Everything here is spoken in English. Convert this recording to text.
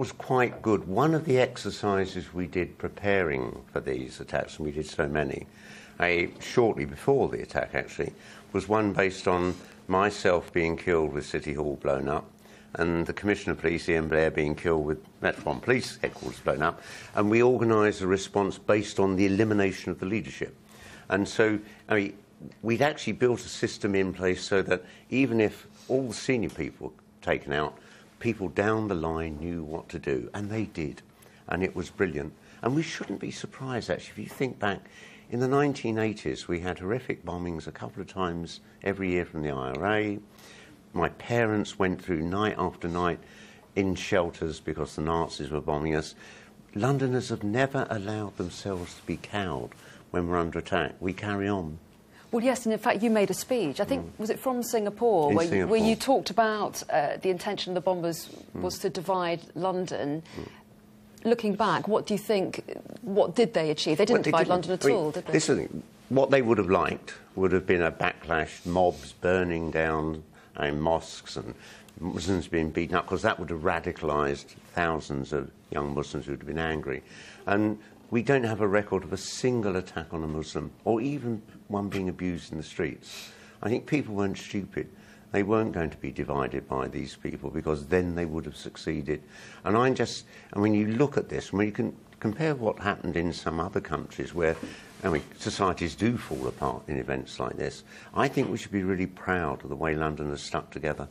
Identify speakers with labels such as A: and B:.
A: was quite good. One of the exercises we did preparing for these attacks, and we did so many, shortly before the attack actually, was one based on myself being killed with City Hall blown up, and the Commissioner of Police, Ian Blair, being killed with Metropolitan Police headquarters blown up, and we organised a response based on the elimination of the leadership. And so, I mean, we'd actually built a system in place so that even if all the senior people were taken out, people down the line knew what to do, and they did, and it was brilliant. And we shouldn't be surprised, actually, if you think back, in the 1980s, we had horrific bombings a couple of times every year from the IRA. My parents went through night after night in shelters because the Nazis were bombing us. Londoners have never allowed themselves to be cowed when we're under attack. We carry on.
B: Well, yes, and in fact, you made a speech. I think, was it from Singapore, where you talked about the intention of the bombers was to divide London. Looking back, what do you think, what did they achieve? They didn't divide London at all, did they?
A: This is what they would have liked would have been a backlash, mobs burning down mosques and Muslims being beaten up, because that would have radicalised thousands of young Muslims who would have been angry. And we don't have a record of a single attack on a Muslim, or even one being abused in the streets. I think people weren't stupid. They weren't going to be divided by these people, because then they would have succeeded. And when you look at this, when you can compare what happened in some other countries where, I mean, societies do fall apart in events like this, I think we should be really proud of the way London has stuck together.